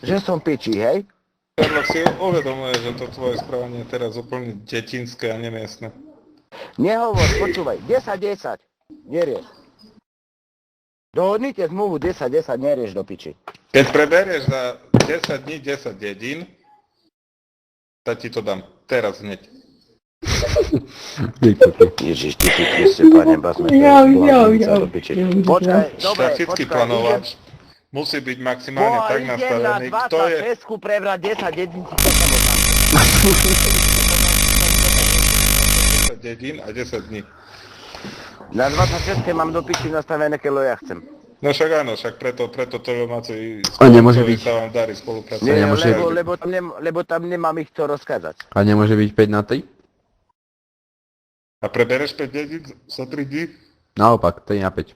že som piči, hej? Karlo, si uvedomuje, že to tvoje správanie je teraz úplne detinské a nemiestne. Nehovor, počúvaj, 10-10, nerieš. Dohodnite zmluvu 10-10, nerieš do piči. Keď preberieš za 10 dní 10 dedín, tak ti to dám. Teraz hneď. Ježiš, ty Kriste, pane Basme, do piči. Počkaj, dobre, Štatický plánovač musí byť maximálne tak nastavený, kto je... idem na 26 prebrať 10 dedín, ti to samozrejme. 10 dedín a 10 dní. Na 26 mám do piči nastavené, keľo ja chcem. No však áno, však preto domáci nemôže byť. sa vám darí spolupracovať. Nie, nemôže- lebo tam nemám ich to rozkázať. A nemôže byť 5 na 3? A prebereš 5 dedín za 3 dní? Naopak, 3 na 5.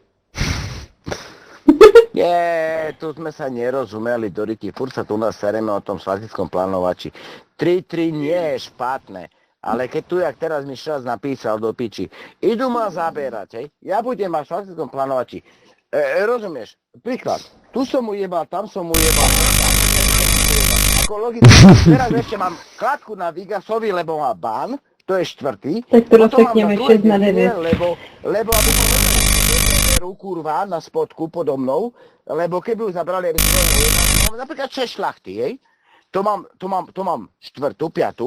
Nie, tu sme sa nerozumeli, Doriti, furt sa tu nás sereme o tom štatickom plánovači. 3-3 nie je špatné, ale keď tu, jak teraz mi Šras napísal do piči, idú ma zaberať, hej, ja budem mať v štatickom plánovači. Rozumieš? Príklad, tu som ujebal, tam som ujebal. Ako logicky, teraz ešte mám kladku na Vigasovi, lebo má bán, to je 4. Tak to Potom mám rozpekneme na druhej 6 na 9. dedine, lebo aby som vedel, kurva, na spodku podo mnou, lebo keby ju zabrali, aby som napríklad 6 šlachty, hej? To mám 4., 5.